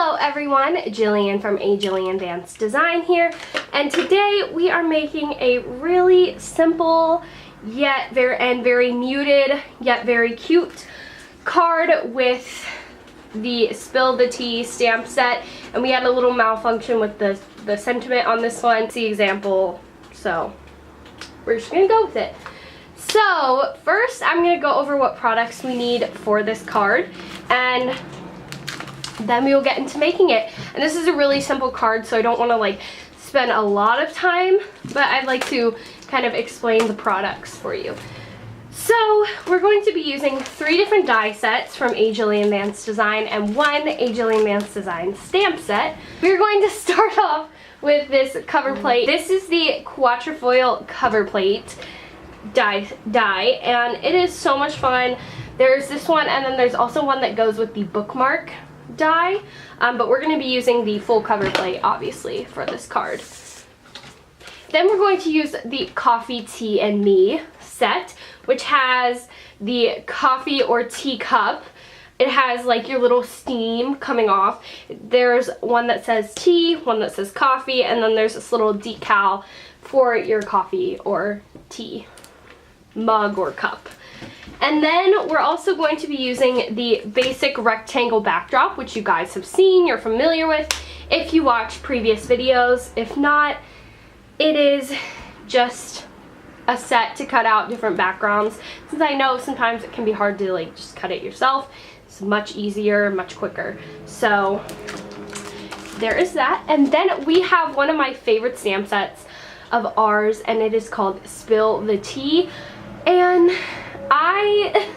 Hello everyone, Jillian from Jillian Vance Design here, and today we are making a really simple yet very muted yet very cute card with the Spill the Tea stamp set, and we had a little malfunction with the sentiment on this one. It's the example, so we're just gonna go with it. So first I'm gonna go over what products we need for this card, and then we will get into making it. And this is a really simple card, so I don't want to like spend a lot of time, but I'd like to kind of explain the products for you. So we're going to be using 3 different die sets from Jillian Vance Design and 1 Jillian Vance Design stamp set. We're going to start off with this cover plate. This is the Quatrefoil cover plate die, and it is so much fun. There's this one, and then there's also one that goes with the bookmark die, but we're going to be using the full cover plate obviously for this card. Then we're going to use the Coffee, Tea, and Me set, which has the coffee or tea cup. It has like your little steam coming off. There's one that says tea, one that says coffee, and then there's this little decal for your coffee or tea mug or cup. And then we're also going to be using the basic rectangle backdrop, which you guys have seen, you're familiar with if you watch previous videos. If not, it is just a set to cut out different backgrounds, since I know sometimes it can be hard to like just cut it yourself. It's much easier, much quicker. So there is that. And then we have one of my favorite stamp sets of ours, and it is called Spill the Tea. And I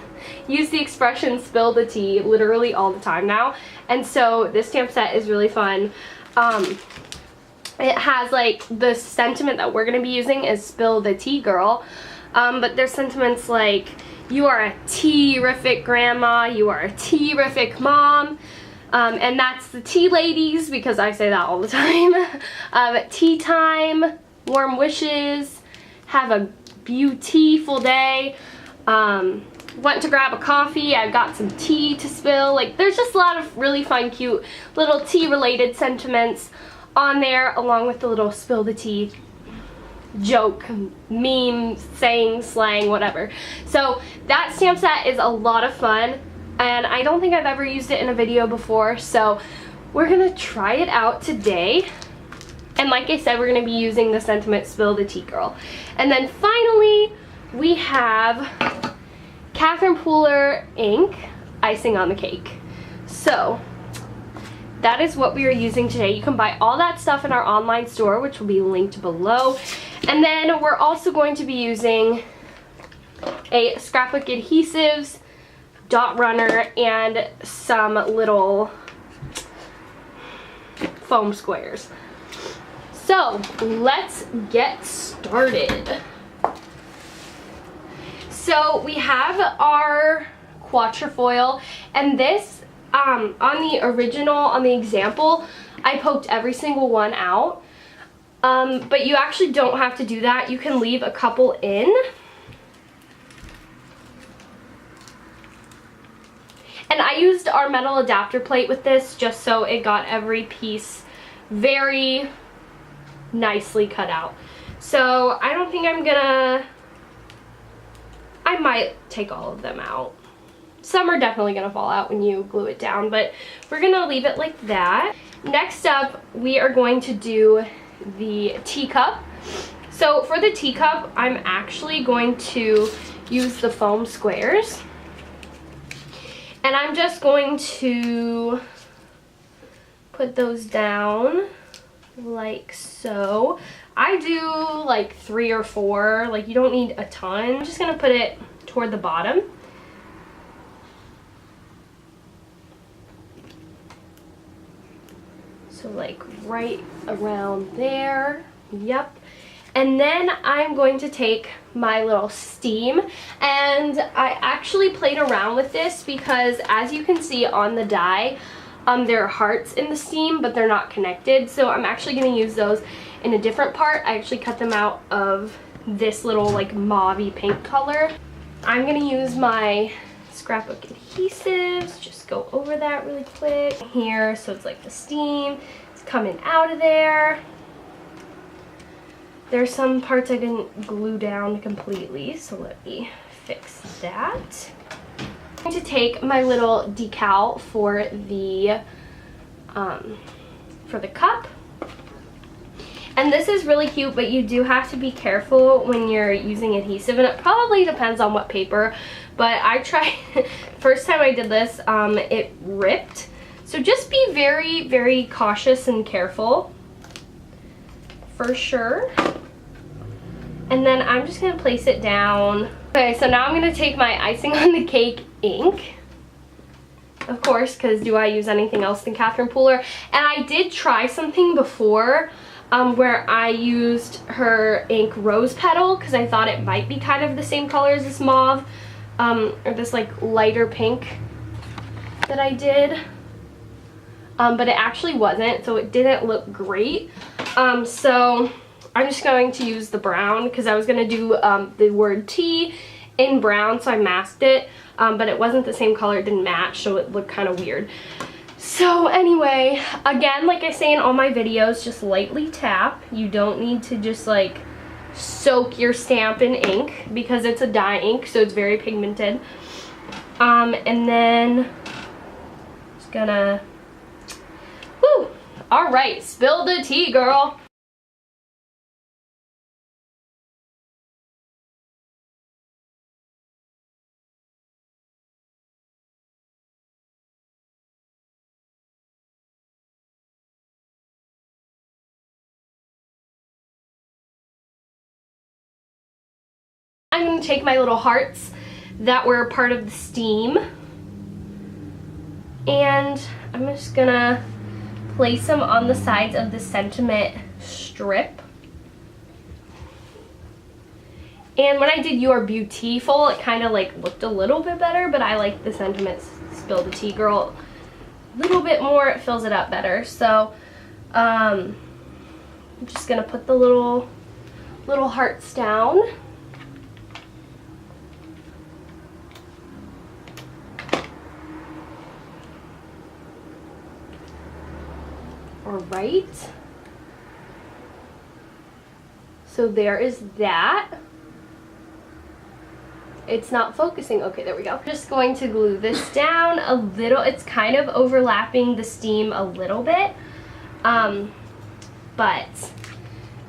use the expression spill the tea literally all the time now, and so this stamp set is really fun. It has like the sentiment that we're going to be using is spill the tea girl, but there's sentiments like you are a tea-rific grandma, you are a tea-rific mom, and that's the tea ladies because I say that all the time. Tea time, warm wishes, have a beautiful day. Went to grab a coffee, I've got some tea to spill. Like, there's just a lot of really fun, cute little tea related sentiments on there, along with the little spill the tea joke, meme, saying, slang, whatever. So that stamp set is a lot of fun, and I don't think I've ever used it in a video before, so we're gonna try it out today. And like I said, we're gonna be using the sentiment Spill the Tea Girl. And then finally we have Catherine Pooler ink, icing on the cake. So that is what we are using today. You can buy all that stuff in our online store, which will be linked below. And then we're also going to be using a scrapbook adhesives, dot runner, and some little foam squares. So let's get started. So we have our Quatrefoil, and this, on the original, on the example, I poked every single one out, but you actually don't have to do that. You can leave a couple in. And I used our metal adapter plate with this just so it got every piece very nicely cut out. So I don't think I might take all of them out. Some are definitely gonna fall out when you glue it down, but we're gonna leave it like that. Next up, we are going to do the teacup. So for the teacup, I'm actually going to use the foam squares, and I'm just going to put those down like so. I do like 3 or 4, like you don't need a ton. I'm just gonna put it toward the bottom. So like right around there, yep. And then I'm going to take my little steam, and I actually played around with this because as you can see on the die, there are hearts in the steam, but they're not connected. So I'm actually going to use those in a different part. I actually cut them out of this little like mauve-y pink color. I'm going to use my scrapbook adhesives. Just go over that really quick here, so it's like the steam is coming out of there. There's some parts I didn't glue down completely, so let me fix that. I'm going to take my little decal for the cup. And this is really cute, but you do have to be careful when you're using adhesive, and it probably depends on what paper, but I tried, first time I did this, it ripped. So just be very, very cautious and careful, for sure. And then I'm just gonna place it down. Okay, so now I'm gonna take my icing on the cake ink. Of course, because do I use anything else than Catherine Pooler? And I did try something before where I used her ink Rose Petal, because I thought it might be kind of the same color as this mauve, or this like lighter pink that I did. But it actually wasn't, so it didn't look great. So I'm just going to use the brown, because I was going to do the word T in brown, so I masked it, but it wasn't the same color, it didn't match, so it looked kind of weird. So anyway, again, like I say in all my videos, just lightly tap. You don't need to just like soak your stamp in ink, because it's a dye ink, so it's very pigmented. And then just gonna, woo, all right, spill the tea, girl. I'm going to take my little hearts that were part of the steam, and I'm just going to place them on the sides of the sentiment strip. And when I did You're Beautiful, it kind of like looked a little bit better, but I like the sentiment Spill the Tea Girl a little bit more. It fills it up better. So I'm just going to put the little hearts down. Alright, so there is that. It's not focusing. Okay, there we go. Just going to glue this down a little. It's kind of overlapping the steam a little bit, but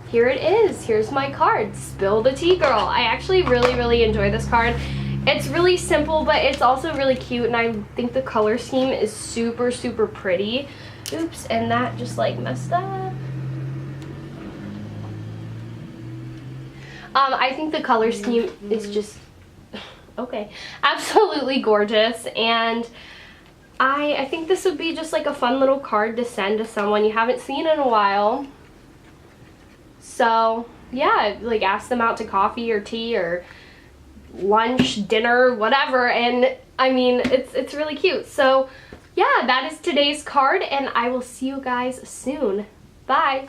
here it is. Here's my card, Spill the Tea Girl. I actually really enjoy this card. It's really simple, but it's also really cute, and I think the color scheme is super pretty. Oops, and that just like messed up. I think the color scheme is just, okay, absolutely gorgeous, and I think this would be just like a fun little card to send to someone you haven't seen in a while. So yeah, like ask them out to coffee or tea or lunch, dinner, whatever, and I mean, it's really cute. So yeah, that is today's card, and I will see you guys soon. Bye.